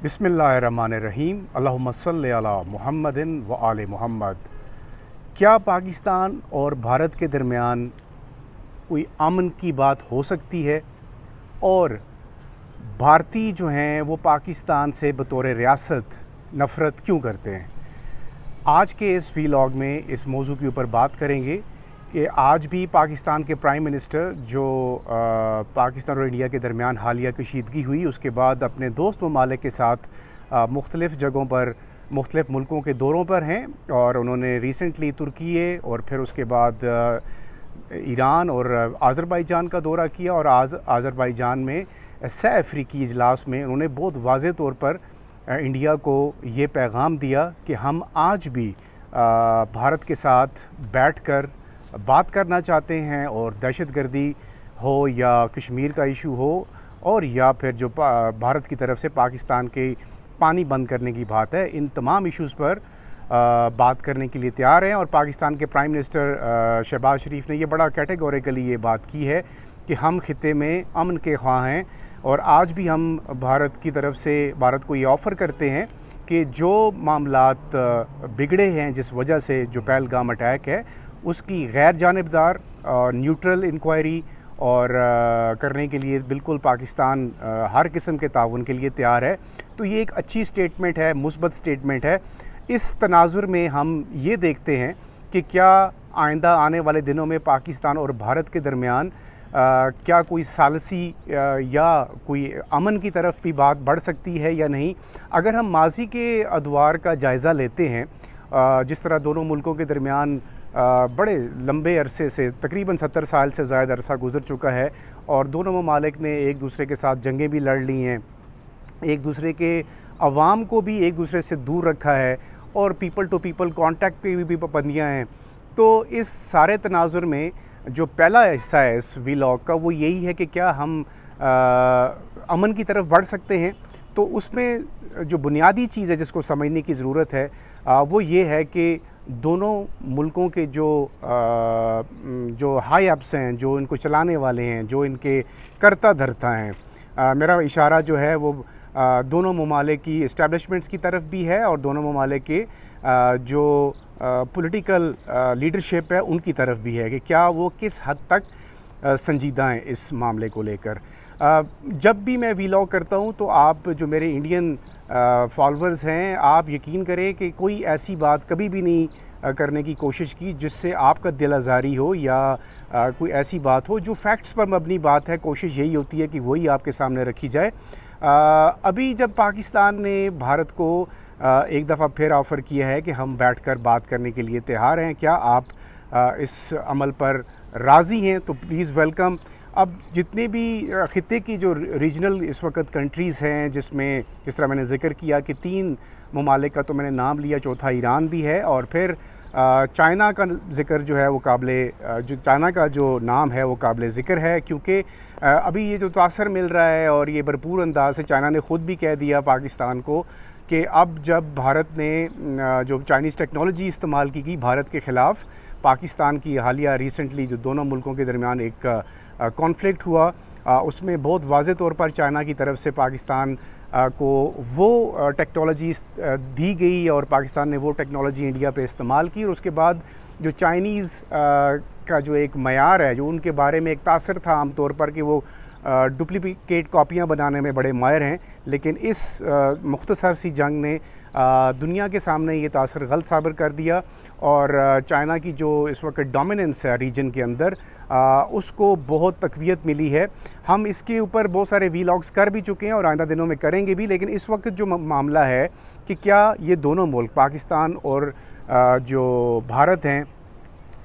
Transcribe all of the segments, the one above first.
बिस्मिल्लाहिर्रहमानिर्रहीम अल्लाहुम्मा सल्लि अला मुहम्मदिन व आले मुहम्मद। क्या पाकिस्तान और भारत के दरमियान कोई अमन की बात हो सकती है? और भारतीय जो हैं वो पाकिस्तान से बतौर रियासत नफ़रत क्यों करते हैं? आज के इस वीलॉग में इस मौजू के ऊपर बात करेंगे कि आज भी पाकिस्तान के प्राइम मिनिस्टर जो पाकिस्तान और इंडिया के दरमियान हालिया कशीदगी हुई, उसके बाद अपने दोस्त ममालिक के साथ मुख्तलिफ़ जगहों पर मुख्तलिफ़ मुल्कों के दौरों पर हैं। और उन्होंने रिसेंटली तुर्की और फिर उसके बाद ईरान और आज़रबाईजान का दौरा किया। और आज़रबाईजान में सह अफ्रीकी इजलास में उन्होंने बहुत वाज़ेह तौर पर इंडिया को ये पैगाम दिया कि हम आज भी भारत के साथ बैठकर बात करना चाहते हैं, और दहशतगर्दी हो या कश्मीर का इशू हो और या फिर जो भारत की तरफ से पाकिस्तान के पानी बंद करने की बात है, इन तमाम इश्यूज़ पर बात करने के लिए तैयार हैं। और पाकिस्तान के प्राइम मिनिस्टर शहबाज शरीफ ने ये बड़ा कैटेगोरिकली ये बात की है कि हम खित्ते में अमन के ख्वाह हैं, और आज भी हम भारत की तरफ से भारत को ये ऑफ़र करते हैं कि जो मामलात बिगड़े हैं जिस वजह से जो पहलगाम अटैक है, उसकी गैर जानिबदार न्यूट्रल इंक्वायरी और करने के लिए बिल्कुल पाकिस्तान हर किस्म के ताउन के लिए तैयार है। तो ये एक अच्छी स्टेटमेंट है, मुस्बत स्टेटमेंट है। इस तनाजुर में हम ये देखते हैं कि क्या आइंदा आने वाले दिनों में पाकिस्तान और भारत के दरमियान क्या कोई सालसी या कोई अमन की तरफ भी बात बढ़ सकती है या नहीं। अगर हम माजी के अदवार का जायज़ा लेते हैं, जिस तरह दोनों मुल्कों के दरमियान बड़े लंबे अरसे से तकरीबन 70 साल से ज़्यादा अरसा गुज़र चुका है, और दोनों ममालिक ने एक दूसरे के साथ जंगें भी लड़ ली हैं, एक दूसरे के अवाम को भी एक दूसरे से दूर रखा है, और पीपल टू पीपल कांटेक्ट पे भी पाबंदियाँ हैं। तो इस सारे तनाजुर में जो पहला हिस्सा है इस वीलॉग का, वो यही है कि क्या हम अमन की तरफ बढ़ सकते हैं। तो उसमें जो बुनियादी चीज़ है जिसको समझने की ज़रूरत है, वो ये है कि दोनों मुल्कों के जो हाई अप्स हैं, जो इनको चलाने वाले हैं, जो इनके कर्ता धर्ता हैं, मेरा इशारा जो है वो दोनों ममालिक की इस्टेब्लिशमेंट्स की तरफ भी है, और दोनों ममालिक के जो पॉलिटिकल लीडरशिप है उनकी तरफ भी है कि क्या वो किस हद तक संजीदा हैं इस मामले को लेकर। जब भी मैं वीलॉग करता हूं तो आप जो मेरे इंडियन फॉलोअर्स हैं, आप यकीन करें कि कोई ऐसी बात कभी भी नहीं करने की कोशिश की जिससे आपका दिल आज़ारी हो या कोई ऐसी बात हो जो फैक्ट्स पर मबनी बात है। कोशिश यही होती है कि वही आपके सामने रखी जाए। अभी जब पाकिस्तान ने भारत को एक दफ़ा फिर ऑफ़र किया है कि हम बैठकर बात करने के लिए तैयार हैं, क्या आप इस अमल पर राज़ी हैं, तो प्लीज़ वेलकम। अब जितने भी ख़ित्ते की जो रीजनल इस वक्त कंट्रीज़ हैं, जिसमें जिस तरह मैंने ज़िक्र किया कि 3 ममालिक का तो मैंने नाम लिया, चौथा ईरान भी है, और फिर चाइना का ज़िक्र जो है वो जो चाइना का जो नाम है वो काबिल ज़िक्र है, क्योंकि अभी ये जो तासर मिल रहा है, और ये भरपूर अंदाज से चाइना ने ख़ुद भी कह दिया पाकिस्तान को कि अब जब भारत ने जो चाइनीज़ टेक्नोलॉजी इस्तेमाल की भारत के ख़िलाफ़, पाकिस्तान की हालिया रिसेंटली जो दोनों मुल्कों के दरमियान एक कॉन्फ्लिक्ट हुआ, उसमें बहुत वाज़ेह तौर पर चाइना की तरफ से पाकिस्तान को वो टेक्नोलॉजी दी गई, और पाकिस्तान ने वो टेक्नोलॉजी इंडिया पे इस्तेमाल की। और उसके बाद जो चाइनीज़ का जो एक मयार है, जो उनके बारे में एक तासर था आम तौर पर कि वो डुप्लिकेट कॉपियाँ बनाने में बड़े माहिर हैं, लेकिन इस मुख्तसर सी जंग ने दुनिया के सामने ये तासर गलत साबित कर दिया, और चाइना की जो इस वक्त डोमिनेंस है रीजन के अंदर, उसको बहुत तक़वियत मिली है। हम इसके ऊपर बहुत सारे वीलॉग्स कर भी चुके हैं और आइंदा दिनों में करेंगे भी। लेकिन इस वक्त जो मामला है कि क्या ये दोनों मुल्क पाकिस्तान और जो भारत हैं,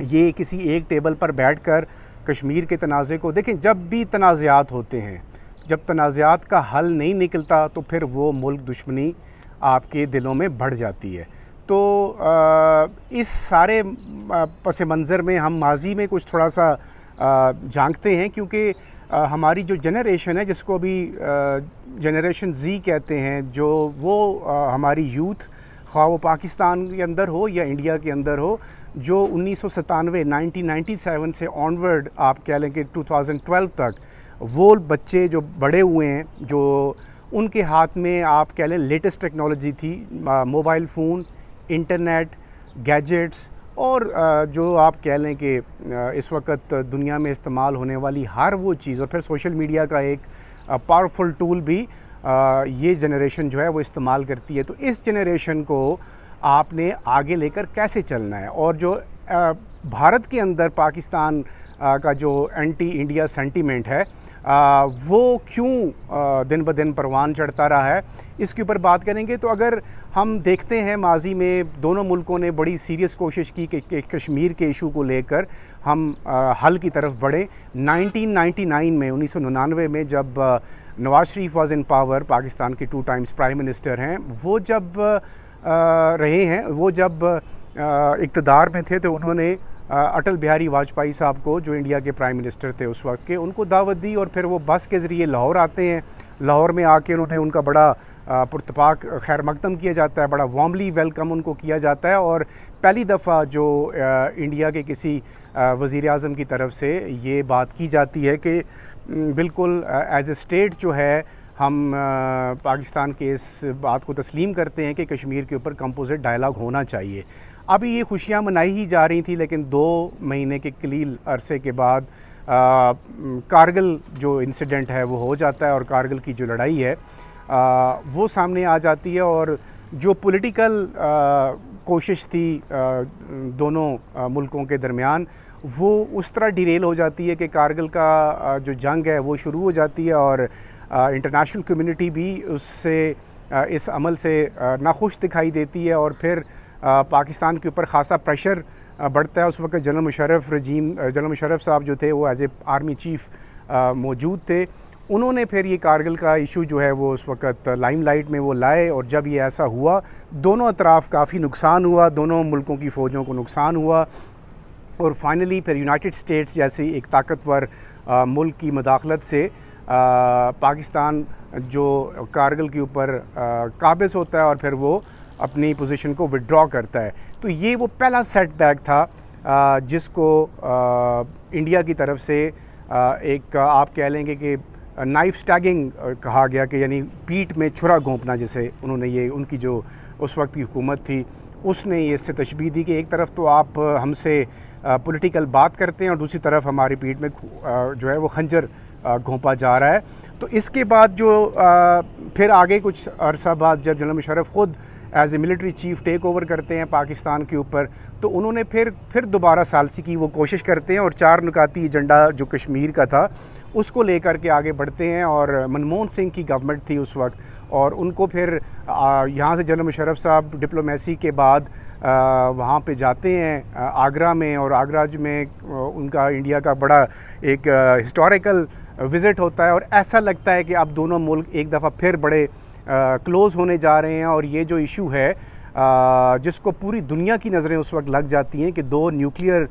ये किसी एक टेबल पर बैठकर कश्मीर के तनाज़े को देखें। जब भी तनाज़ात होते हैं, जब तनाज़ात का हल नहीं निकलता, तो फिर वो मुल्क दुश्मनी आपके दिलों में बढ़ जाती है। तो इस सारे पस मंज़र में हम माजी में कुछ थोड़ा सा झांकते हैं, क्योंकि हमारी जो जनरेशन है, जिसको अभी जनरेशन जी कहते हैं, जो वो हमारी यूथ, ख़्वाह वो पाकिस्तान के अंदर हो या इंडिया के अंदर हो, जो 1997 से ऑनवर्ड आप कह लें कि 2012 तक वो बच्चे जो बड़े हुए हैं, जो उनके हाथ में आप कह लें लेटेस्ट टेक्नोलॉजी थी, मोबाइल फ़ोन, इंटरनेट, गैजेट्स और जो आप कह लें कि इस वक्त दुनिया में इस्तेमाल होने वाली हर वो चीज़, और फिर सोशल मीडिया का एक पावरफुल टूल भी ये जनरेशन जो है वो इस्तेमाल करती है। तो इस जनरेशन को आपने आगे लेकर कैसे चलना है, और जो भारत के अंदर पाकिस्तान का जो एंटी इंडिया सेंटीमेंट है वो क्यों दिन ब दिन परवान चढ़ता रहा है, इसके ऊपर बात करेंगे। तो अगर हम देखते हैं माजी में दोनों मुल्कों ने बड़ी सीरियस कोशिश की कि कश्मीर के इशू को लेकर हम हल की तरफ बढ़ें। 1999 में 1999 में जब Nawaz Sharif was in power, Pakistan के 2 टाइम्स प्राइम मिनिस्टर हैं, वो जब रहे हैं, वो जब इक़्तिदार में थे तो उन्होंने अटल बिहारी वाजपेयी साहब को, जो इंडिया के प्राइम मिनिस्टर थे उस वक्त के, उनको दावत दी और फिर वो बस के ज़रिए लाहौर आते हैं। लाहौर में आके उन्होंने उनका बड़ा पुरतपाक खैर मकदम किया जाता है, बड़ा वार्मली वेलकम उनको किया जाता है। और पहली दफ़ा जो इंडिया के किसी वज़ीर आज़म की तरफ से ये बात की जाती है कि बिल्कुल एज ए स्टेट जो है हम पाकिस्तान के इस बात को तस्लीम करते हैं कि कश्मीर के ऊपर कंपोजिट डायलॉग होना चाहिए। अभी ये खुशियाँ मनाई ही जा रही थी, लेकिन 2 महीने के कलील अरसे के बाद कारगिल जो इंसिडेंट है वो हो जाता है और कारगिल की जो लड़ाई है वो सामने आ जाती है। और जो पॉलिटिकल कोशिश थी दोनों मुल्कों के दरमियान, वो उस तरह डिरेल हो जाती है कि कारगिल का जो जंग है वो शुरू हो जाती है और इंटरनेशनल कम्युनिटी भी उससे इस अमल से नाखुश दिखाई देती है। और फिर पाकिस्तान के ऊपर ख़ासा प्रेशर बढ़ता है। उस वक्त जनरल मुशर्रफ साहब जो थे वो एज ए आर्मी चीफ़ मौजूद थे। उन्होंने फिर ये कारगिल का इशू जो है वो उस वक्त लाइमलाइट में वो लाए, और जब ये ऐसा हुआ दोनों अतराफ़ काफ़ी नुकसान हुआ, दोनों मुल्कों की फ़ौजों को नुकसान हुआ। और फाइनली फिर यूनाइटेड स्टेट्स जैसी एक ताकतवर मुल्क की मदाखलत से पाकिस्तान जो कारगिल के ऊपर काबिज़ होता है और फिर वो अपनी पोजीशन को विड्रॉ करता है। तो ये वो पहला सेटबैक था जिसको इंडिया की तरफ से एक आप कह लेंगे कि नाइफ स्टैगिंग कहा गया, कि यानी पीठ में छुरा घोंपना, जिसे उन्होंने ये उनकी जो उस वक्त की हुकूमत थी उसने ये इससे तशबीह दी कि एक तरफ तो आप हमसे पॉलिटिकल बात करते हैं और दूसरी तरफ हमारी पीठ में जो है वो खंजर घोंपा जा रहा है। तो इसके बाद जो फिर आगे कुछ अरसा बाद जब जनरल मुशर्रफ ख़ुद as a military chief take over करते हैं पाकिस्तान के ऊपर, तो उन्होंने फिर दोबारा सालसी की वो कोशिश करते हैं और 4 नुकाती एजेंडा जो कश्मीर का था उसको लेकर के आगे बढ़ते हैं। और मनमोहन सिंह की गवर्नमेंट थी उस वक्त, और उनको फिर यहाँ से जनरल मुशर्रफ साहब डिप्लोमेसी के बाद वहाँ पे जाते हैं आगरा में, और आगरा में उनका इंडिया का बड़ा एक हिस्टोरिकल विज़िट होता है। और ऐसा लगता है कि अब दोनों मुल्क एक दफ़ा फिर बड़े क्लोज़ होने जा रहे हैं। और ये जो इशू है जिसको पूरी दुनिया की नज़रें उस वक्त लग जाती हैं कि 2 न्यूक्लियर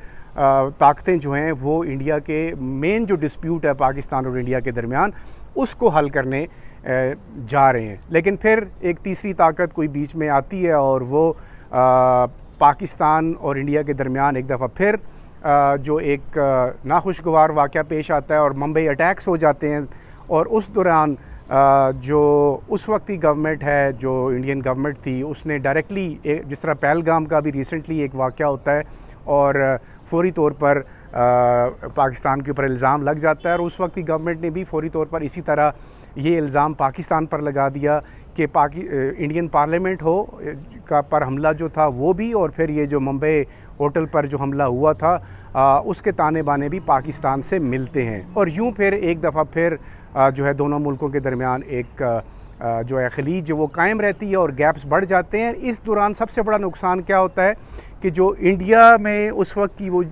ताकतें जो हैं वो इंडिया के मेन जो डिस्प्यूट है पाकिस्तान और इंडिया के दरमियान उसको हल करने जा रहे हैं। लेकिन फिर एक तीसरी ताकत कोई बीच में आती है और वो पाकिस्तान और इंडिया के दरमियान एक दफ़ा फिर जो एक नाखुशगवार वाक़या पेश आता है और मुंबई अटैक्स हो जाते हैं। और उस दौरान जो उस वक्त की गवर्नमेंट है, जो इंडियन गवर्नमेंट थी, उसने डायरेक्टली जिस तरह पहलगाम का भी रिसेंटली एक वाक़या होता है और फौरी तौर पर पाकिस्तान के ऊपर इल्ज़ाम लग जाता है, और उस वक्त की गवर्नमेंट ने भी फौरी तौर पर इसी तरह ये इल्ज़ाम पाकिस्तान पर लगा दिया कि इंडियन पार्लियामेंट पर हमला जो था वो भी, और फिर ये जो मुंबई होटल पर जो हमला हुआ था उसके ताने बाने भी पाकिस्तान से मिलते हैं। और यूँ फिर एक दफ़ा फिर जो है दोनों मुल्कों के दरमियान एक जो है खलीज वो कायम रहती है और गैप्स बढ़ जाते हैं। इस दौरान सबसे बड़ा नुकसान क्या होता है कि जो इंडिया में उस वक्त की वो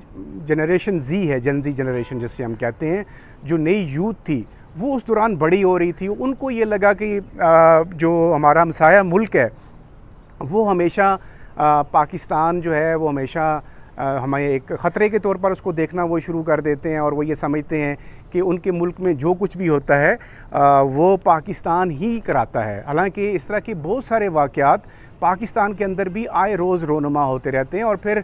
जनरेशन जेन ज़ी जनरेशन जिसे हम कहते हैं, जो नई यूथ थी वो उस दौरान बड़ी हो रही थी। उनको ये लगा कि जो हमारा हमसाया मुल्क है वो हमेशा पाकिस्तान जो है वो हमेशा हमें एक ख़तरे के तौर पर उसको देखना वो शुरू कर देते हैं, और वो ये समझते हैं कि उनके मुल्क में जो कुछ भी होता है वो पाकिस्तान ही कराता है। हालांकि इस तरह के बहुत सारे वाक़यात पाकिस्तान के अंदर भी आए रोज़ रोनुमा होते रहते हैं। और फिर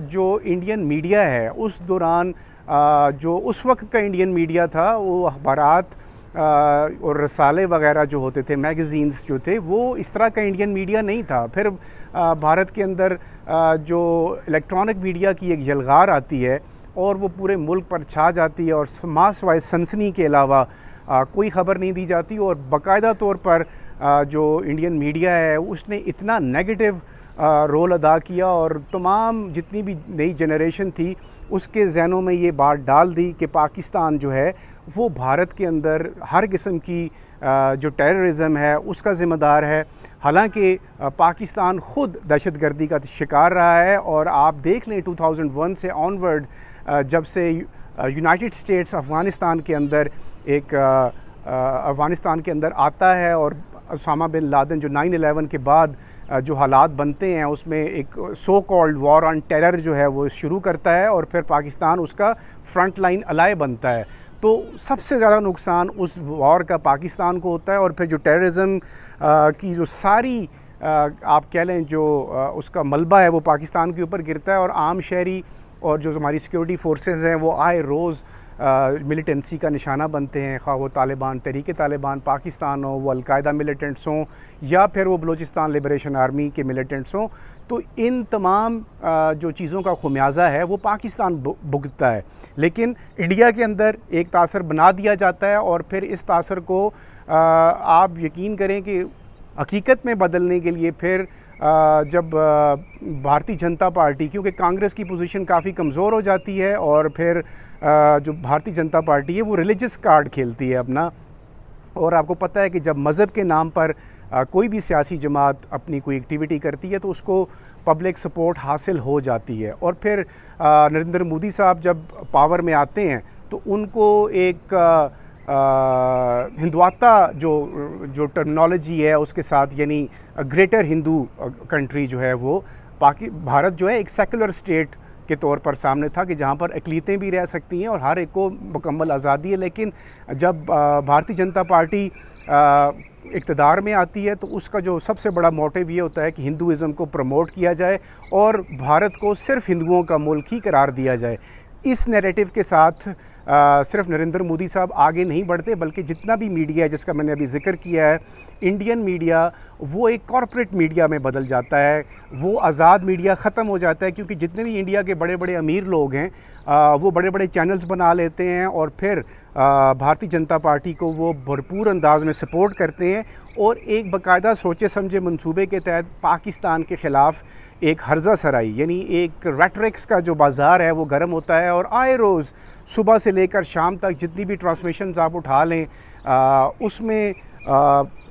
जो इंडियन मीडिया है उस दौरान जो उस वक्त का इंडियन मीडिया था वो अखबारात और रसाले वगैरह जो होते थे, मैगज़ीन्स जो थे, वो इस तरह का इंडियन मीडिया नहीं था। फिर भारत के अंदर जो इलेक्ट्रॉनिक मीडिया की एक यलगार आती है और वो पूरे मुल्क पर छा जाती है और मास वाइज सनसनी के अलावा कोई ख़बर नहीं दी जाती। और बाकायदा तौर पर जो इंडियन मीडिया है उसने इतना नेगेटिव रोल अदा किया और तमाम जितनी भी नई जनरेशन थी उसके जहनों में ये बात डाल दी कि पाकिस्तान जो है वो भारत के अंदर हर किस्म की जो टेररिज़म है उसका ज़िम्मेदार है। हालांकि पाकिस्तान ख़ुद दहशतगर्दी का शिकार रहा है। और आप देख लें 2001 से ऑनवर्ड, जब से यूनाइटेड स्टेट्स अफ़गानिस्तान के अंदर आता है और उसामा बिन लादेन जो 9/11 के बाद जो हालात बनते हैं उसमें एक so called war on terror जो है वो शुरू करता है और फिर पाकिस्तान उसका फ्रंट लाइन अलाय बनता है। तो सबसे ज़्यादा नुकसान उस वॉर का पाकिस्तान को होता है। और फिर जो टेररिज़म की जो सारी आप कह लें जो उसका मलबा है वो पाकिस्तान के ऊपर गिरता है और आम शहरी और जो हमारी सिक्योरिटी फोर्सेस हैं वो आए रोज़ मिलिटेंसी का निशाना बनते हैं, ख़्वाह वो तालिबान, तहरीक तालिबान पाकिस्तान हो, वो अलकायदा मिलिटेंट्स हों या फिर वो बलूचिस्तान लिबरेशन आर्मी के मिलिटेंट्स हों। तो इन तमाम जो चीज़ों का खुमियाजा है वो पाकिस्तान भुगतता है। लेकिन इंडिया के अंदर एक तासर बना दिया जाता है और फिर इस तासर को आप यकीन करें कि हकीकत में बदलने के लिए फिर जब भारतीय जनता पार्टी, क्योंकि कांग्रेस की पोजीशन काफ़ी कमज़ोर हो जाती है और फिर जो भारतीय जनता पार्टी है वो रिलीजियस कार्ड खेलती है अपना। और आपको पता है कि जब मज़हब के नाम पर कोई भी सियासी जमात अपनी कोई एक्टिविटी करती है तो उसको पब्लिक सपोर्ट हासिल हो जाती है। और फिर नरेंद्र मोदी साहब जब पावर में आते हैं तो उनको एक हिंदुत्व जो टर्मिनोलॉजी है उसके साथ, यानी ग्रेटर हिंदू कंट्री जो है वो भारत जो है एक सेकुलर स्टेट के तौर पर सामने था कि जहाँ पर अक़लीतें भी रह सकती हैं और हर एक को मुकम्मल आज़ादी है। लेकिन जब भारतीय जनता पार्टी इक़्तिदार में आती है तो उसका जो सबसे बड़ा मोटिव ये होता है कि हिंदुइज़्म को प्रमोट किया जाए और भारत को सिर्फ़ हिंदुओं का मुल्क ही करार दिया जाए। इस नैरेटिव के साथ सिर्फ नरेंद्र मोदी साहब आगे नहीं बढ़ते बल्कि जितना भी मीडिया है जिसका मैंने अभी जिक्र किया है, इंडियन मीडिया वो एक कॉरपोरेट मीडिया में बदल जाता है, वो आज़ाद मीडिया ख़त्म हो जाता है। क्योंकि जितने भी इंडिया के बड़े बड़े अमीर लोग हैं वो बड़े बड़े चैनल्स बना लेते हैं और फिर भारतीय जनता पार्टी को वो भरपूर अंदाज में सपोर्ट करते हैं और एक बाकायदा सोचे समझे मंसूबे के तहत पाकिस्तान के ख़िलाफ़ एक हर्जा सराई, यानी एक रेटरिक्स का जो बाज़ार है वो गर्म होता है। और आए रोज़ सुबह से लेकर शाम तक जितनी भी ट्रांसमिशंस आप उठा लें उसमें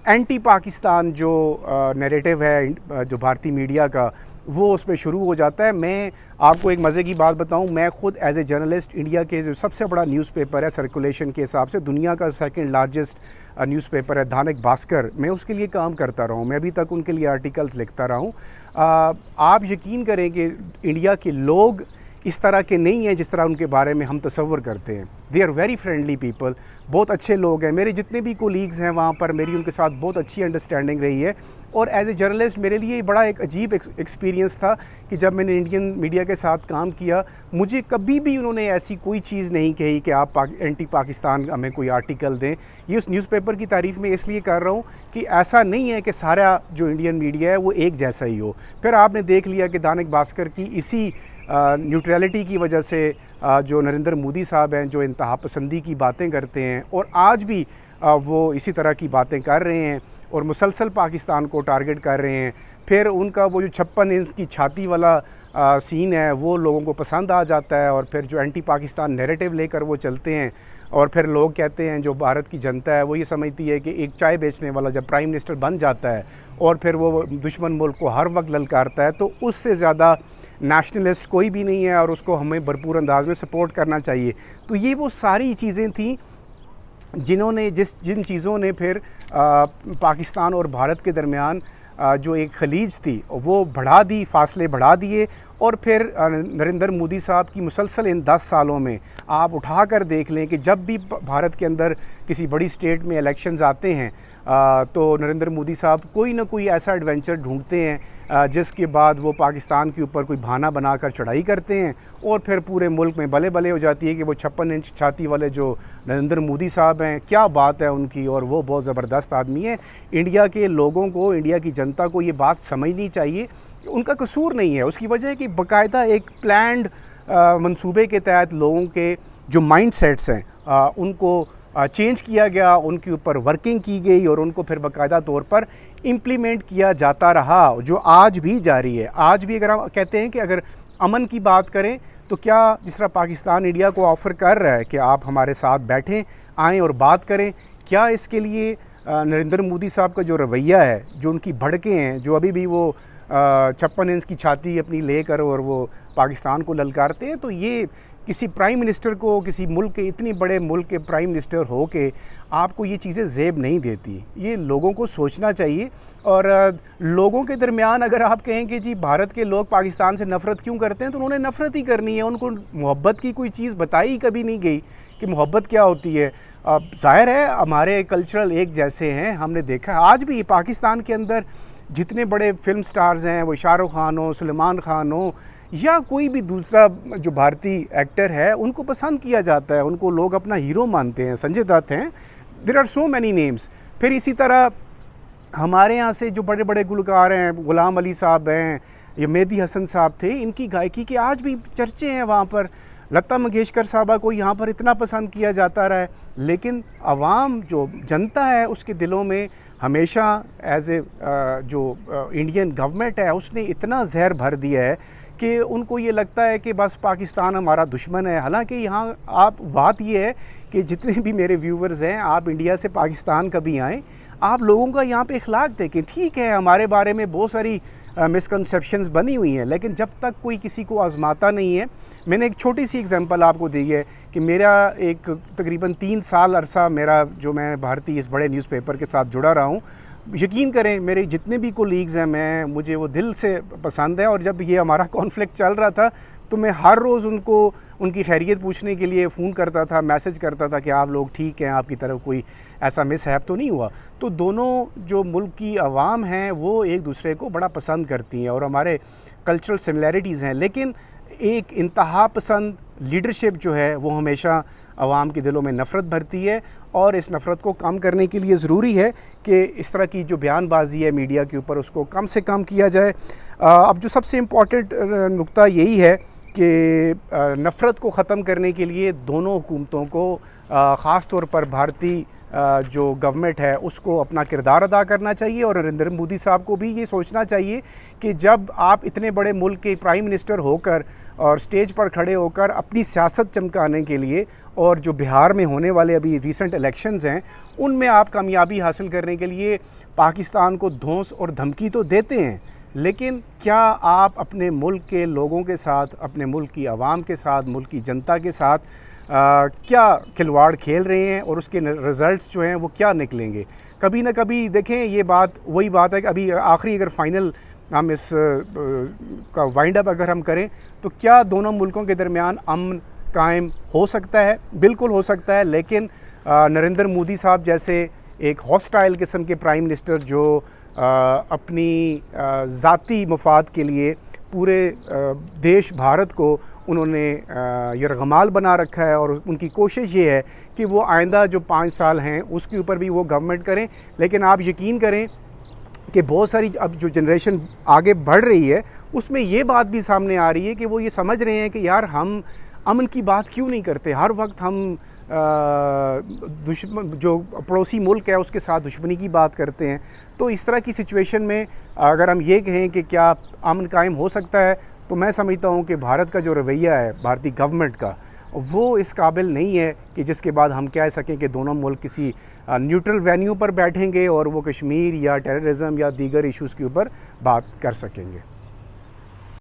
एंटी पाकिस्तान जो नैरेटिव है जो भारतीय मीडिया का वो उसमें शुरू हो जाता है। मैं आपको एक मज़े की बात बताऊं, मैं ख़ुद एज ए जर्नलिस्ट इंडिया के जो सबसे बड़ा न्यूज़पेपर है सर्कुलेशन के हिसाब से, दुनिया का सेकंड लार्जेस्ट न्यूज़पेपर है दैनिक भास्कर, मैं उसके लिए काम करता रहा हूं, मैं अभी तक उनके लिए आर्टिकल्स लिखता रहा हूं। आप यकीन करें कि इंडिया के लोग इस तरह के नहीं हैं जिस तरह उनके बारे में हम तसव्वुर करते हैं। They are very friendly people, बहुत अच्छे लोग हैं। मेरे जितने भी कोलीग्स हैं वहाँ पर मेरी उनके साथ बहुत अच्छी अंडरस्टैंडिंग रही है। और एज ए जर्नलिस्ट मेरे लिए बड़ा एक अजीब एक्सपीरियंस था कि जब मैंने इंडियन मीडिया के साथ काम किया, मुझे कभी भी उन्होंने ऐसी कोई चीज़ नहीं कही कि आप एंटी पाकिस्तान हमें कोई आर्टिकल दें। ये उस न्यूज़पेपर की तारीफ़ में इसलिए कर रहा हूँ कि ऐसा नहीं है कि सारा जो इंडियन मीडिया है वो एक जैसा ही हो। फिर आपने देख लिया कि दैनिक भास्कर की इसी न्यूट्रलिटी की वजह से जो नरेंद्र मोदी साहब हैं जो इंतहा पसंदी की बातें करते हैं और आज भी वो इसी तरह की बातें कर रहे हैं और मुसलसल पाकिस्तान को टारगेट कर रहे हैं। फिर उनका वो जो 56 इंच की छाती वाला सीन है वो लोगों को पसंद आ जाता है और फिर जो एंटी पाकिस्तान नैरेटिव लेकर वो चलते हैं। और फिर लोग कहते हैं, जो भारत की जनता है वो ये समझती है कि एक चाय बेचने वाला जब प्राइम मिनिस्टर बन जाता है और फिर वो दुश्मन मुल्क को हर वक्त ललकारता है तो उससे ज़्यादा नेशनलिस्ट कोई भी नहीं है और उसको हमें भरपूर अंदाज में सपोर्ट करना चाहिए। तो ये वो सारी चीज़ें थी जिन चीज़ों ने फिर पाकिस्तान और भारत के दरमियान जो एक खलीज थी वो बढ़ा दी, फासले बढ़ा दिए और फिर नरेंद्र मोदी साहब की मुसलसल इन 10 सालों में आप उठा कर देख लें कि जब भी भारत के अंदर किसी बड़ी स्टेट में इलेक्शंस आते हैं तो नरेंद्र मोदी साहब कोई ना कोई ऐसा एडवेंचर ढूंढते हैं जिसके बाद वो पाकिस्तान के ऊपर कोई बहाना बनाकर चढ़ाई करते हैं और फिर पूरे मुल्क में बले बले हो जाती है कि वो 56 इंच छाती वाले जो नरेंद्र मोदी साहब हैं, क्या बात है उनकी, और वो बहुत ज़बरदस्त आदमी है। इंडिया के लोगों को, इंडिया की जनता को ये बात समझनी चाहिए, उनका कसूर नहीं है। उसकी वजह है कि बाकायदा एक प्लान्ड मंसूबे के तहत लोगों के जो माइंडसेट्स हैं उनको चेंज किया गया, उनके ऊपर वर्किंग की गई और उनको फिर बाकायदा तौर पर इम्प्लीमेंट किया जाता रहा, जो आज भी जारी है। आज भी अगर हम कहते हैं कि अगर अमन की बात करें तो क्या जिस तरह पाकिस्तान इंडिया को ऑफ़र कर रहा है कि आप हमारे साथ बैठें, आएँ और बात करें, क्या इसके लिए नरेंद्र मोदी साहब का जो रवैया है, जो उनकी भड़कें हैं, जो अभी भी वो 56 इंच की छाती अपनी लेकर और वो पाकिस्तान को ललकारते हैं, तो ये किसी प्राइम मिनिस्टर को, किसी मुल्क के, इतनी बड़े मुल्क के प्राइम मिनिस्टर हो के आपको ये चीज़ें ज़ेब नहीं देती। ये लोगों को सोचना चाहिए। और लोगों के दरमियान अगर आप कहें कि जी भारत के लोग पाकिस्तान से नफ़रत क्यों करते हैं, तो उन्होंने नफ़रत ही करनी है। उनको मोहब्बत की कोई चीज़ बताई कभी नहीं गई कि मोहब्बत क्या होती है। ज़ाहिर है हमारे कल्चरल एक जैसे हैं, हमने देखा आज भी पाकिस्तान के अंदर जितने बड़े फिल्म स्टार्स हैं, वो शाहरुख खान हो, सलमान खान हो या कोई भी दूसरा जो भारतीय एक्टर है, उनको पसंद किया जाता है, उनको लोग अपना हीरो मानते हैं। संजय दत्त हैं, there are so many names. फिर इसी तरह हमारे यहाँ से जो बड़े बड़े गुलकार हैं, गुलाम अली साहब हैं या मेहदी हसन साहब थे, इनकी गायकी के आज भी चर्चे हैं वहाँ पर। लता मंगेशकर साहबा को यहाँ पर इतना पसंद किया जाता रहा है, लेकिन आवाम जो जनता है उसके दिलों में हमेशा एज ए जो इंडियन गवर्नमेंट है उसने इतना जहर भर दिया है कि उनको ये लगता है कि बस पाकिस्तान हमारा दुश्मन है। हालांकि यहाँ आप बात ये है कि जितने भी मेरे व्यूवर्स हैं, आप इंडिया से पाकिस्तान कभी आएँ, आप लोगों का यहाँ पे इखलाक देखें। ठीक है, हमारे बारे में बहुत सारी मिसकंसेप्शंस बनी हुई हैं, लेकिन जब तक कोई किसी को आजमाता नहीं है। मैंने एक छोटी सी एग्जांपल आपको दी है कि मेरा एक तकरीबन 3 साल अरसा मेरा जो मैं भारतीय इस बड़े न्यूज़पेपर के साथ जुड़ा रहा हूँ, यकीन करें मेरे जितने भी कोलीग्स हैं, मुझे वो दिल से पसंद है। और जब ये हमारा कॉन्फ्लिक्ट चल रहा था तो मैं हर रोज़ उनको उनकी खैरियत पूछने के लिए फ़ोन करता था, मैसेज करता था कि आप लोग ठीक हैं, आपकी तरफ कोई ऐसा मिसहैप तो नहीं हुआ। तो दोनों जो मुल्क की आवाम हैं वो एक दूसरे को बड़ा पसंद करती हैं और हमारे कल्चरल सिमिलैरिटीज़ हैं, लेकिन एक इंतहा पसंद लीडरशिप जो है वो हमेशा आवाम के दिलों में नफ़रत भरती है। और इस नफ़रत को कम करने के लिए ज़रूरी है कि इस तरह की जो बयानबाजी है मीडिया के ऊपर उसको कम से कम किया जाए। अब जो सबसे इम्पॉर्टेंट नुक्ता यही है कि नफ़रत को ख़त्म करने के लिए दोनों हुकूमतों को ख़ास तौर पर भारतीय जो गवर्नमेंट है उसको अपना किरदार अदा करना चाहिए। और नरेंद्र मोदी साहब को भी ये सोचना चाहिए कि जब आप इतने बड़े मुल्क के प्राइम मिनिस्टर होकर और स्टेज पर खड़े होकर अपनी सियासत चमकाने के लिए, और जो बिहार में होने वाले अभी रिसेंट इलेक्शंस हैं उनमें आप कामयाबी हासिल करने के लिए पाकिस्तान को धौंस और धमकी तो देते हैं, लेकिन क्या आप अपने मुल्क के लोगों के साथ, अपने मुल्क की आवाम के साथ, मुल्क की जनता के साथ क्या खिलवाड़ खेल रहे हैं और उसके रिज़ल्ट्स जो हैं वो क्या निकलेंगे? कभी ना कभी देखें, ये बात वही बात है कि अभी आखिरी अगर फाइनल हम इस का वाइंड अप अगर हम करें तो क्या दोनों मुल्कों के दरमियान अमन कायम हो सकता है? बिल्कुल हो सकता है, लेकिन नरेंद्र मोदी साहब जैसे एक हॉस्टाइल किस्म के प्राइम मिनिस्टर जो अपनी ज़ाती मफाद के लिए पूरे देश भारत को उन्होंने यरगमाल बना रखा है, और उनकी कोशिश ये है कि वो आइंदा जो 5 साल हैं उसके ऊपर भी वो गवर्नमेंट करें। लेकिन आप यकीन करें कि बहुत सारी अब जो जनरेशन आगे बढ़ रही है उसमें ये बात भी सामने आ रही है कि वो ये समझ रहे हैं कि यार हम अमन की बात क्यों नहीं करते, हर वक्त हम दुश्मन जो पड़ोसी मुल्क है उसके साथ दुश्मनी की बात करते हैं। तो इस तरह की सिचुएशन में अगर हम ये कहें कि क्या अमन कायम हो सकता है, तो मैं समझता हूँ कि भारत का जो रवैया है भारतीय गवर्नमेंट का, वो इस काबिल नहीं है कि जिसके बाद हम कह सकें कि दोनों मुल्क किसी न्यूट्रल वेन्यू पर बैठेंगे और वो कश्मीर या टेररिज्म या दीगर इश्यूज़ के ऊपर बात कर सकेंगे।